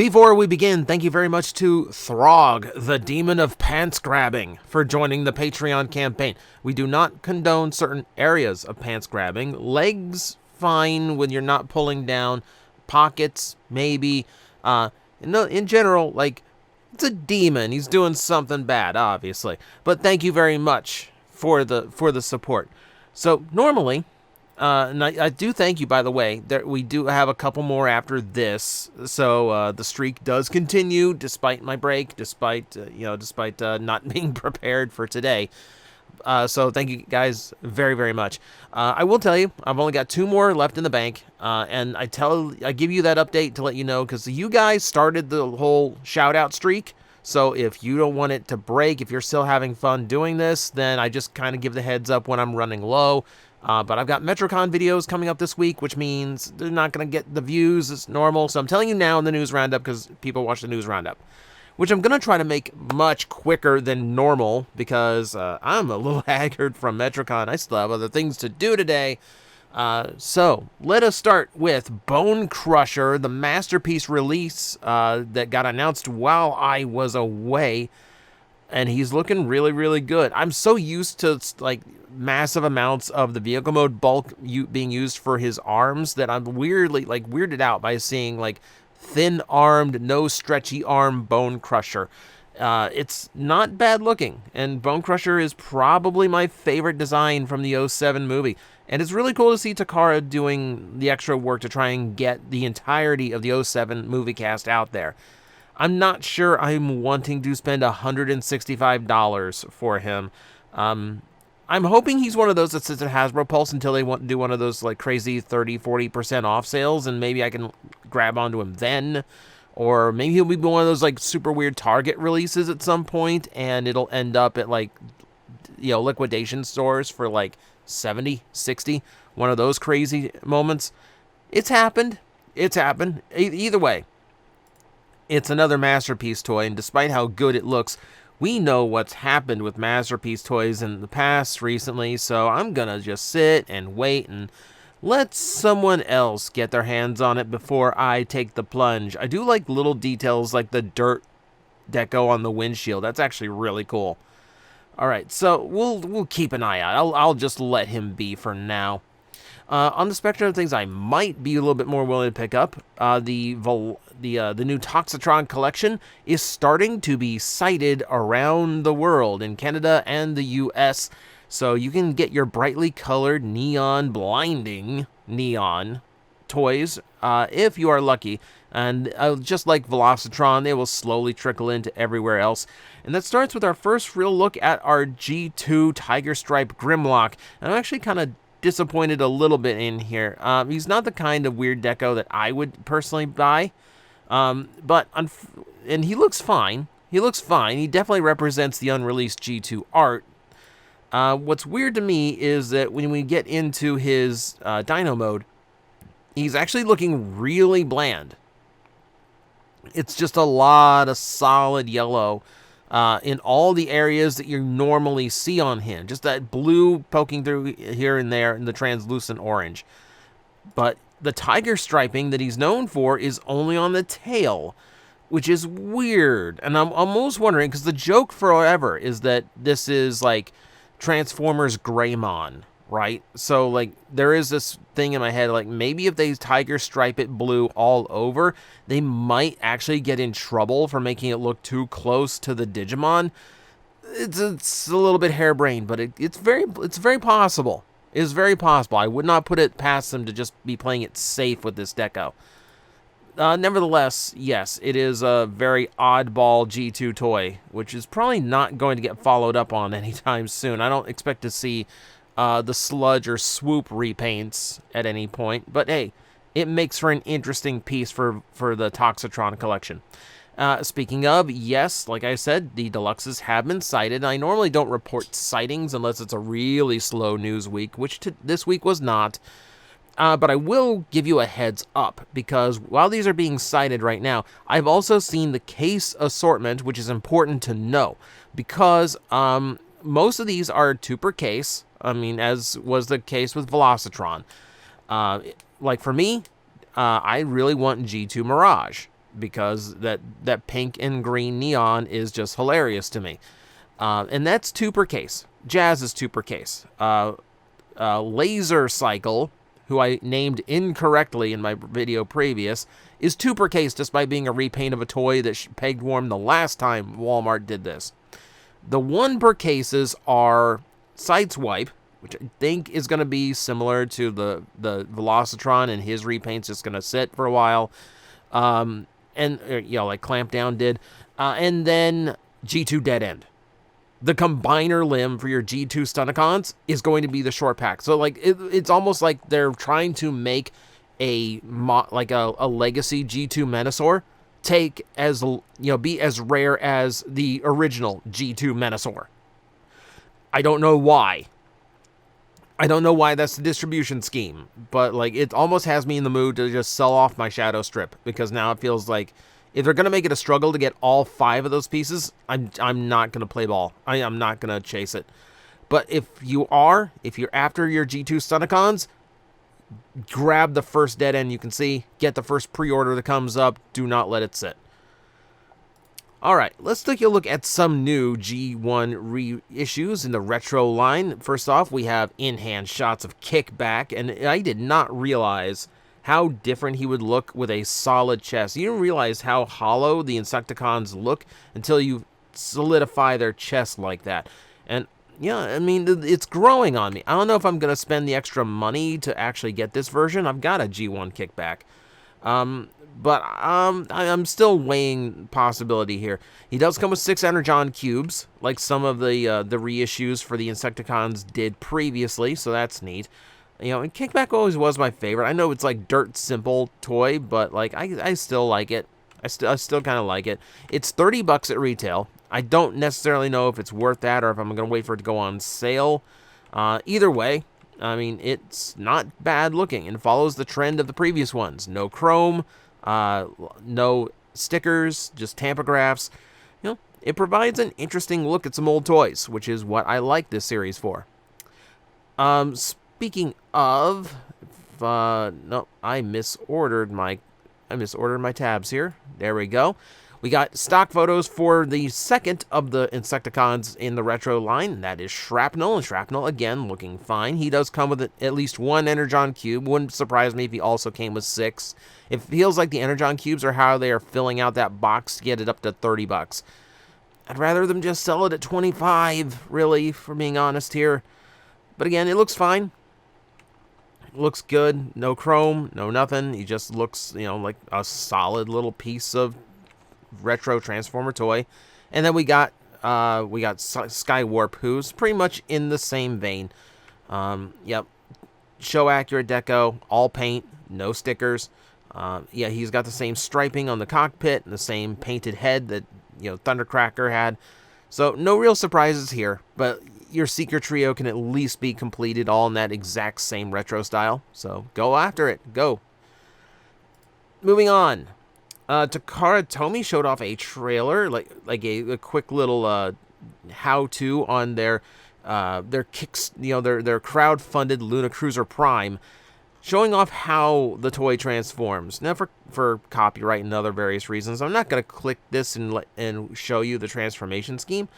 Before we begin, thank you very much to Throg, the demon of pants grabbing, for joining the Patreon campaign. We do not condone certain areas of pants grabbing. Legs, fine when you're not pulling down. Pockets, maybe. In general, like, it's a demon. He's doing something bad, obviously. But thank you very much for the support. So normally, and I do thank you, by the way. We do have a couple more after this, so the streak does continue despite my break, despite not being prepared for today. So thank you guys very, very much. I will tell you, I've only got 2 more left in the bank, and I give you that update to let you know, because you guys started the whole shout-out streak. So if you don't want it to break, if you're still having fun doing this, then I just kind of give the heads up when I'm running low. But I've got MetroCon videos coming up this week, which means they're not going to get the views as normal. So I'm telling you now in the news roundup, because people watch the news roundup, which I'm going to try to make much quicker than normal, because I'm a little haggard from MetroCon. I still have other things to do today. So let us start with Bonecrusher, the masterpiece release that got announced while I was away. And he's looking really, really good. I'm so used to, like, massive amounts of the vehicle mode bulk being used for his arms that I'm weirded out by seeing, like, thin-armed, no stretchy arm Bonecrusher. It's not bad looking, and Bonecrusher is probably my favorite design from the 07 movie. And it's really cool to see Takara doing the extra work to try and get the entirety of the 07 movie cast out there. I'm not sure I'm wanting to spend $165 for him. I'm hoping he's one of those that sits at Hasbro Pulse until they want to do one of those like crazy 30-40% off sales, and maybe I can grab onto him then. Or maybe he'll be one of those like super weird Target releases at some point, and it'll end up at like, liquidation stores for like 70, 60, one of those crazy moments. It's happened. Either way, it's another Masterpiece toy, and despite how good it looks, we know what's happened with Masterpiece toys in the past recently, so I'm gonna just sit and wait and let someone else get their hands on it before I take the plunge. I do like little details like the dirt deco on the windshield. That's actually really cool. Alright, so we'll keep an eye out. I'll just let him be for now. On the spectrum of things I might be a little bit more willing to pick up, the new Toxitron Collection is starting to be sighted around the world, in Canada and the US, so you can get your brightly colored blinding neon toys if you are lucky, and just like Velocitron, they will slowly trickle into everywhere else. And that starts with our first real look at our G2 Tiger Stripe Grimlock, and I'm actually kind of disappointed a little bit in here. He's not the kind of weird deco that I would personally buy, and he looks fine. He definitely represents the unreleased G2 art. What's weird to me is that when we get into his Dino mode, he's actually looking really bland. It's just a lot of solid yellow in all the areas that you normally see on him. Just that blue poking through here and there in the translucent orange. But the tiger striping that he's known for is only on the tail, which is weird. And I'm almost wondering, because the joke forever is that this is like Transformers Greymon, right? So like there is this thing in my head, like maybe if they tiger stripe it blue all over, they might actually get in trouble for making it look too close to the Digimon. It's a little bit harebrained, but it's very possible. It's very possible. I would not put it past them to just be playing it safe with this deco. Nevertheless, yes, it is a very oddball G2 toy, which is probably not going to get followed up on anytime soon. I don't expect to see the sludge or swoop repaints at any point, but hey, it makes for an interesting piece for the Toxitron Collection. Speaking of, yes, like I said, the deluxes have been sighted. I normally don't report sightings unless it's a really slow news week, which this week was not. But I will give you a heads up, because while these are being sighted right now, I've also seen the case assortment, which is important to know, because most of these are 2 per case. I mean, as was the case with Velocitron. Like for me, I really want G2 Mirage. because that pink and green neon is just hilarious to me. And that's 2 per case. Jazz is 2 per case. Laser Cycle, who I named incorrectly in my video previous, is 2 per case despite being a repaint of a toy that pegged warm the last time Walmart did this. The 1 per cases are Sideswipe, which I think is going to be similar to the Velocitron, and his repaint's just going to sit for a while. And, like Clampdown did. And then G2 Dead End. The combiner limb for your G2 Stunticons is going to be the short pack. So, like, it's almost like they're trying to make a legacy G2 Menasor be as rare as the original G2 Menasor. I don't know why. I don't know why that's the distribution scheme, but like it almost has me in the mood to just sell off my Shadow Strip, because now it feels like if they're going to make it a struggle to get all 5 of those pieces, I'm not going to play ball. I'm not going to chase it. But if you're after your G2 Stunticons, grab the first dead end you can see, get the first pre-order that comes up, do not let it sit. Alright, let's take a look at some new G1 reissues in the retro line. First off, we have in-hand shots of Kickback, and I did not realize how different he would look with a solid chest. You don't realize how hollow the Insecticons look until you solidify their chest like that. And yeah, I mean, it's growing on me. I don't know if I'm going to spend the extra money to actually get this version. I've got a G1 Kickback. But I'm still weighing possibility here. He does come with 6 Energon cubes, like some of the reissues for the Insecticons did previously, so that's neat. And Kickback always was my favorite. I know it's like dirt simple toy, but like I still like it. I still kind of like it. It's $30 at retail. I don't necessarily know if it's worth that or if I'm going to wait for it to go on sale. Either way, I mean, it's not bad looking and follows the trend of the previous ones. No chrome, no stickers, just tampagraphs. It provides an interesting look at some old toys, which is what I like this series for. Speaking of, no, I misordered my tabs here. There we go. We got stock photos for the second of the Insecticons in the retro line. That is Shrapnel, and Shrapnel, again, looking fine. He does come with at least 1 Energon cube. Wouldn't surprise me if he also came with 6. It feels like the Energon cubes are how they are filling out that box to get it up to $30. I'd rather them just sell it at $25, really, for being honest here. But again, it looks fine. Looks good. No chrome, no nothing. He just looks, like a solid little piece of retro Transformer toy. And then we got Skywarp, who's pretty much in the same vein. Yep. Show accurate deco, all paint, no stickers. Yeah, he's got the same striping on the cockpit and the same painted head that, Thundercracker had. So no real surprises here, but your Seeker trio can at least be completed all in that exact same retro style. So go after it. Go. Moving on. Takara Tomy showed off a trailer, like a quick little how-to on their kicks, their crowd-funded Luna Cruiser Prime, showing off how the toy transforms. Now, for copyright and other various reasons, I'm not going to click this and show you the transformation scheme.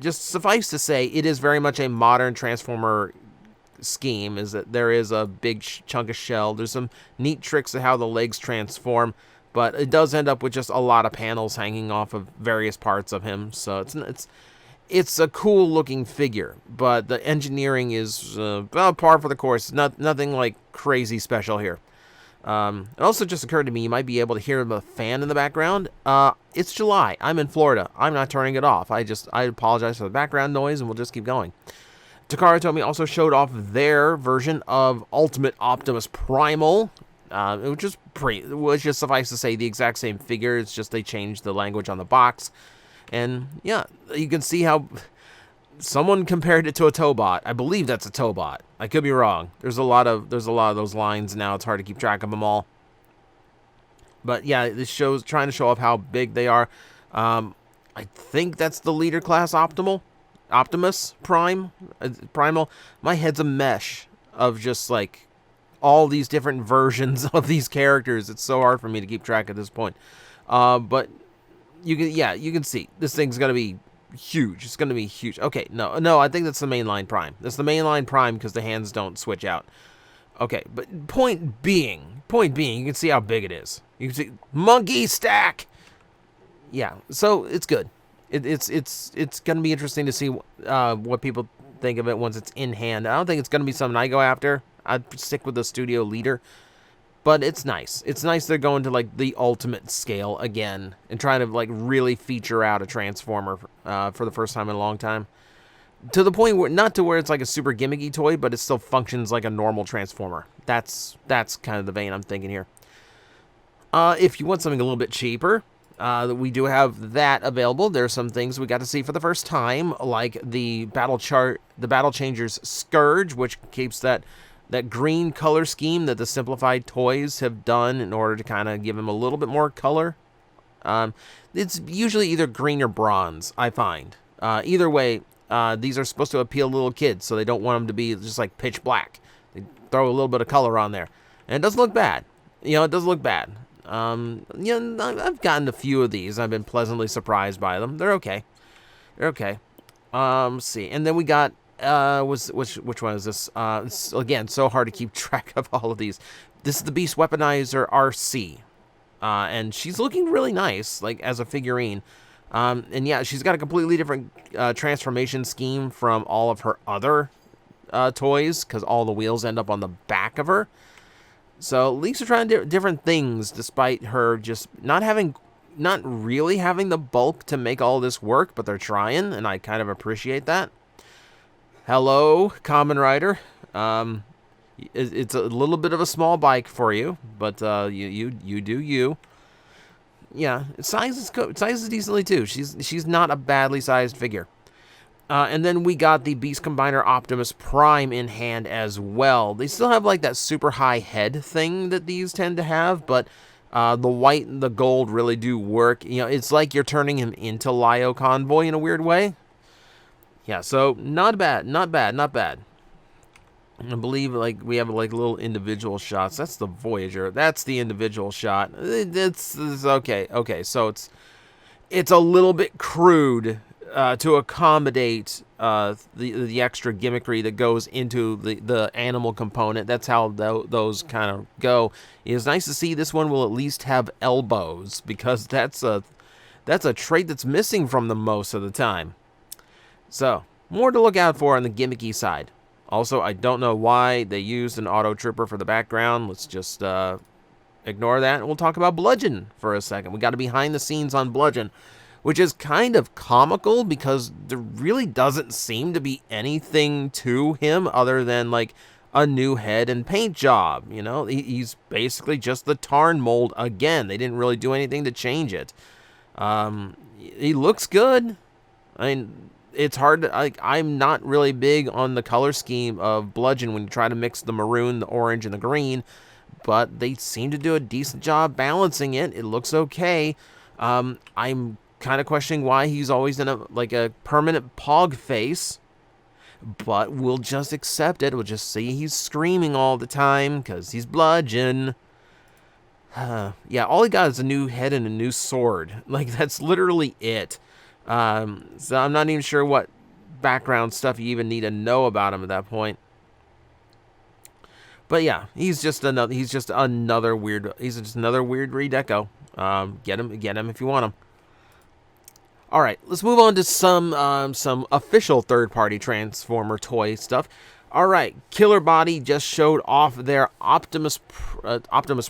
Just suffice to say, it is very much a modern Transformer scheme, is that there is a big chunk of shell. There's some neat tricks of how the legs transform, but it does end up with just a lot of panels hanging off of various parts of him. So it's a cool looking figure, but the engineering is par for the course. Nothing like crazy special here. It also just occurred to me you might be able to hear the fan in the background. It's July. I'm in Florida. I'm not turning it off. I apologize for the background noise, and we'll just keep going. Takara Tomy also showed off their version of Ultimate Optimus Primal, which is suffice to say the exact same figure. It's just they changed the language on the box, and yeah, you can see how someone compared it to a Tobot. I believe that's a Tobot. I could be wrong. There's a lot of those lines now. It's hard to keep track of them all. But yeah, this show's trying to show off how big they are. I think that's the leader class Optimus Primal. My head's a mesh of just like all these different versions of these characters. It's so hard for me to keep track at this point. But you can see this thing's gonna be huge. It's gonna be huge. Okay, no, I think that's the mainline Prime. That's the mainline Prime because the hands don't switch out. Okay, but point being, you can see how big it is. You can see monkey stack. Yeah, so it's good. It's gonna be interesting to see what people think of it once it's in hand. I don't think it's gonna be something I go after. I'd stick with the studio leader. But it's nice. It's nice they're going to, like, the ultimate scale again and trying to, like, really feature out a Transformer for the first time in a long time. To the point where, not to where it's like a super gimmicky toy, but it still functions like a normal Transformer. That's kind of the vein I'm thinking here. If you want something a little bit cheaper, we do have that available. There are some things we got to see for the first time, like the Battle Changers Scourge, which keeps that green color scheme that the simplified toys have done in order to kind of give him a little bit more color. It's usually either green or bronze, I find. Either way, these are supposed to appeal to little kids, so they don't want them to be just like pitch black. They throw a little bit of color on there. And it doesn't look bad. It doesn't look bad. I've gotten a few of these. I've been pleasantly surprised by them. They're okay. Let's see. And then we got which one is this? It's, again, so hard to keep track of all of these. This is the Beast Weaponizer RC. And she's looking really nice, like, as a figurine. And yeah, she's got a completely different transformation scheme from all of her other toys, because all the wheels end up on the back of her. So at least they're trying different things, despite her just not really having the bulk to make all this work, but they're trying, and I kind of appreciate that. Hello, Kamen Rider. It's a little bit of a small bike for you, but you do you. Yeah, size is decently too. She's not a badly sized figure. And then we got the Beast Combiner Optimus Prime in hand as well. They still have like that super high head thing that these tend to have, but the white and the gold really do work. It's like you're turning him into Lio Convoy in a weird way. Yeah, so not bad. I believe like we have like little individual shots. That's the Voyager. That's the individual shot. It's okay. Okay, so it's a little bit crude to accommodate the extra gimmickry that goes into the animal component. That's how those kind of go. It's nice to see this one will at least have elbows, because that's a trait that's missing from them most of the time. So, more to look out for on the gimmicky side. Also, I don't know why they used an auto trooper for the background. Let's just ignore that, and we'll talk about Bludgeon for a second. We got a behind the scenes on Bludgeon, which is kind of comical because there really doesn't seem to be anything to him other than like a new head and paint job. He's basically just the Tarn mold again. They didn't really do anything to change it. He looks good. I mean, it's hard to, I'm not really big on the color scheme of Bludgeon when you try to mix the maroon, the orange, and the green, but they seem to do a decent job balancing it. It looks okay. I'm kind of questioning why he's always in a permanent pog face, but we'll just accept it. We'll just see he's screaming all the time because he's Bludgeon. Yeah, all he got is a new head and a new sword. Like, that's literally it. So I'm not even sure what background stuff you even need to know about him at that point. But yeah, he's just another weird redeco. Get him if you want him. All right, let's move on to some official third-party Transformer toy stuff. All right, Killer Body just showed off their Optimus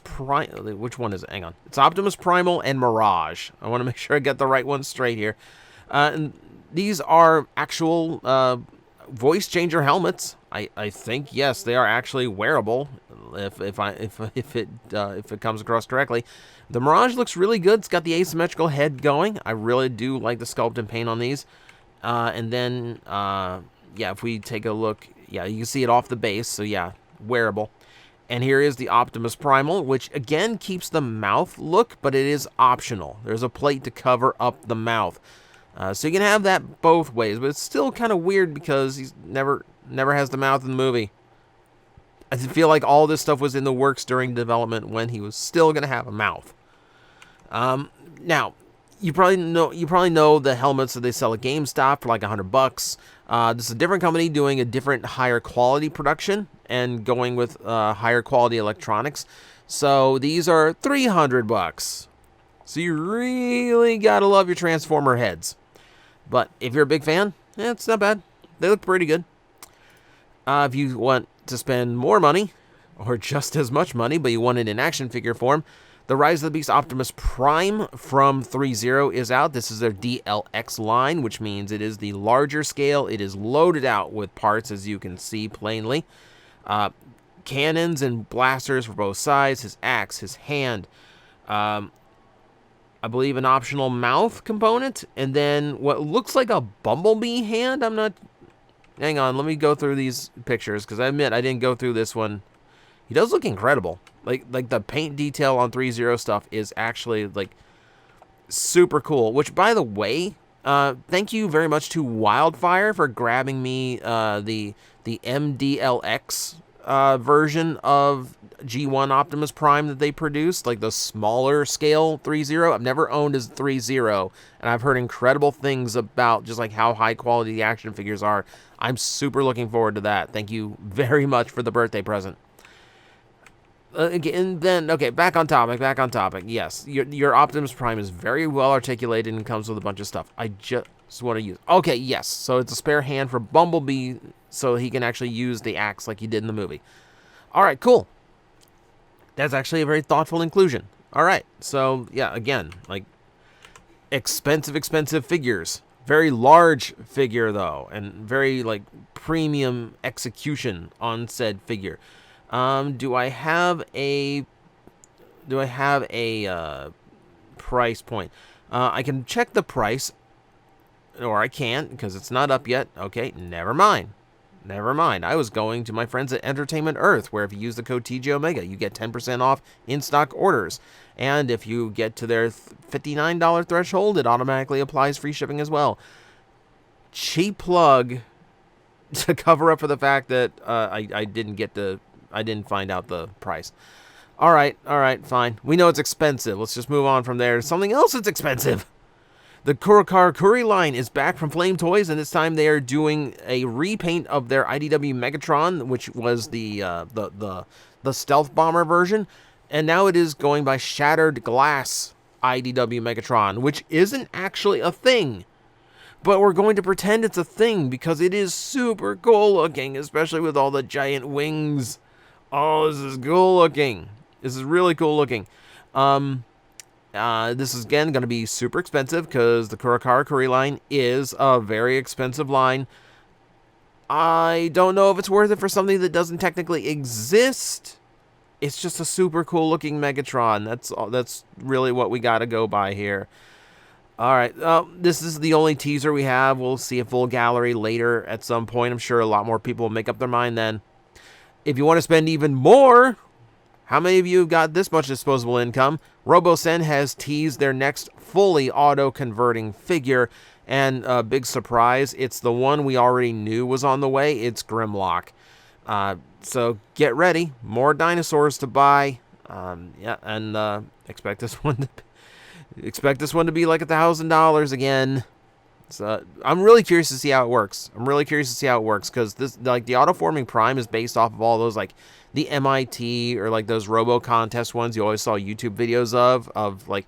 Prime. Which one is it? Hang on. It's Optimus Primal and Mirage. I want to make sure I get the right one straight here. And these are actual voice changer helmets. I think, yes, they are actually wearable. If it comes across correctly. The Mirage looks really good. It's got the asymmetrical head going. I really do like the sculpt and paint on these. And then, yeah, if we take a look, yeah, you can see it off the base. So yeah, wearable. And here is the Optimus Primal, which again keeps the mouth look, but it is optional. There's a plate to cover up the mouth. So you can have that both ways, but it's still kind of weird because he's never has the mouth in the movie. I feel like all this stuff was in the works during development when he was still going to have a mouth. Now, you probably know the helmets that they sell at GameStop for like $100. This is a different company doing a different higher quality production and going with higher quality electronics. So these are $300. So you really gotta love your Transformer heads. But if you're a big fan, it's not bad. They look pretty good. If you want to spend more money, or just as much money, but you want it in action figure form, the Rise of the Beast Optimus Prime from 3.0 is out. This is their DLX line, which means it is the larger scale. It is loaded out with parts, as you can see plainly. Cannons and blasters for both sides, his axe, his hand, I believe an optional mouth component, and then what looks like a bumblebee hand. I'm not... Hang on, let me go through these pictures, because I admit I didn't go through this one. He does look incredible. Like the paint detail on 3.0 stuff is actually, like, super cool. Which, by the way, thank you very much to Wildfire for grabbing me the MDLX version of G1 Optimus Prime that they produced, like the smaller scale 3.0. I've never owned his 3.0, and I've heard incredible things about just like how high quality the action figures are. I'm super looking forward to that. Thank you very much for the birthday present. Again, then, okay, back on topic. Yes, your Optimus Prime is very well articulated and comes with a bunch of stuff. I just want to use... Okay, yes, so it's a spare hand for Bumblebee, so he can actually use the axe like he did in the movie. All right, cool. That's actually a very thoughtful inclusion. All right, so, yeah, again, like, expensive figures. Very large figure, though, and very, like, premium execution on said figure. Do I have a price point? I can check the price, or I can't because it's not up yet. Okay, never mind. I was going to my friends at Entertainment Earth, where if you use the code TJOmega, you get 10% off in-stock orders. And if you get to their $59 threshold, it automatically applies free shipping as well. Cheap plug to cover up for the fact that I didn't find out the price. All right, fine. We know it's expensive. Let's just move on from there to something else that's expensive. The Kurakara line is back from Flame Toys, and this time they are doing a repaint of their IDW Megatron, which was the stealth bomber version, and now it is going by Shattered Glass IDW Megatron, which isn't actually a thing. But we're going to pretend it's a thing because it is super cool looking, especially with all the giant wings. Oh, this is cool looking. This is really cool looking. This is, again, going to be super expensive because the Kurakara line is a very expensive line. I don't know if it's worth it for something that doesn't technically exist. It's just a super cool looking Megatron. That's really what we got to go by here. All right, this is the only teaser we have. We'll see a full gallery later at some point. I'm sure a lot more people will make up their mind then. If you want to spend even more, how many of you have got this much disposable income? RoboSen has teased their next fully auto-converting figure, and a big surprise, it's the one we already knew was on the way. It's Grimlock. So get ready, more dinosaurs to buy. Yeah, and expect this one to be like $1,000 again. So I'm really curious to see how it works. Because this, like, the autoforming Prime is based off of all those, like, the MIT or like those Robo Contest ones you always saw YouTube videos of like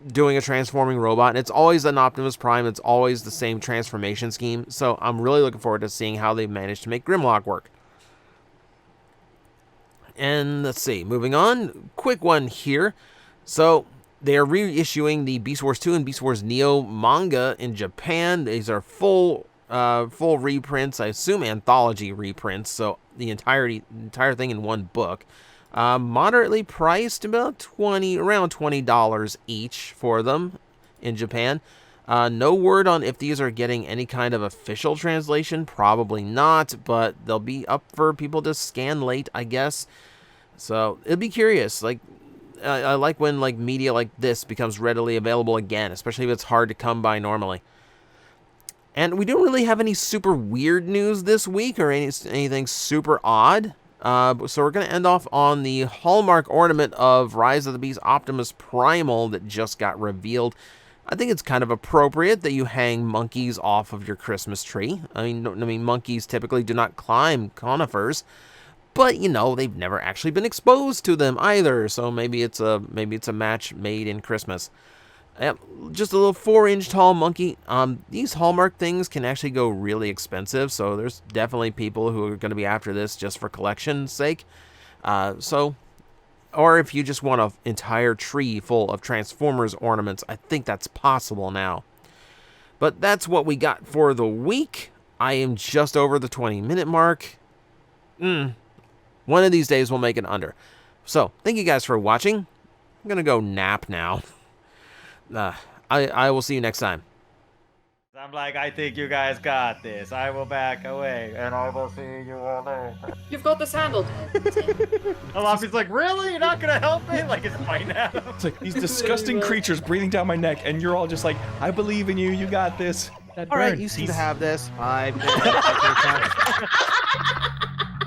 doing a transforming robot, and it's always an Optimus Prime. It's always the same transformation scheme. So I'm really looking forward to seeing how they managed to make Grimlock work. And let's see, moving on, quick one here. So they are reissuing the Beast Wars 2 and Beast Wars Neo manga in Japan. These are full reprints, I assume anthology reprints, so the entire thing in one book. Moderately priced, about around $20 each for them in Japan. No word on if these are getting any kind of official translation. Probably not, but they'll be up for people to scan late, I guess. So it'll be curious. Like, I like when like media like this becomes readily available again, especially if it's hard to come by normally. And we don't really have any super weird news this week or anything super odd. So we're going to end off on the Hallmark ornament of Rise of the Beast Optimus Primal that just got revealed. I think it's kind of appropriate that you hang monkeys off of your Christmas tree. I mean, monkeys typically do not climb conifers, but you know they've never actually been exposed to them either. So maybe it's a match made in Christmas. Just a little 4-inch tall monkey. These Hallmark things can actually go really expensive, so there's definitely people who are going to be after this just for collection's sake. Or if you just want an entire tree full of Transformers ornaments, I think that's possible now. But that's what we got for the week. I am just over the 20-minute mark. One of these days we'll make it under. So, thank you guys for watching. I'm going to go nap now. I will see you next time. I'm like, I think you guys got this. I will back away, and I will see you all later. You've got this handled. Alafi's like, really? You're not gonna help me? Like, it's fine now. It's like these disgusting creatures breathing down my neck, and you're all just like, I believe in you. You got this. All right, you seem to have this. 5 minutes.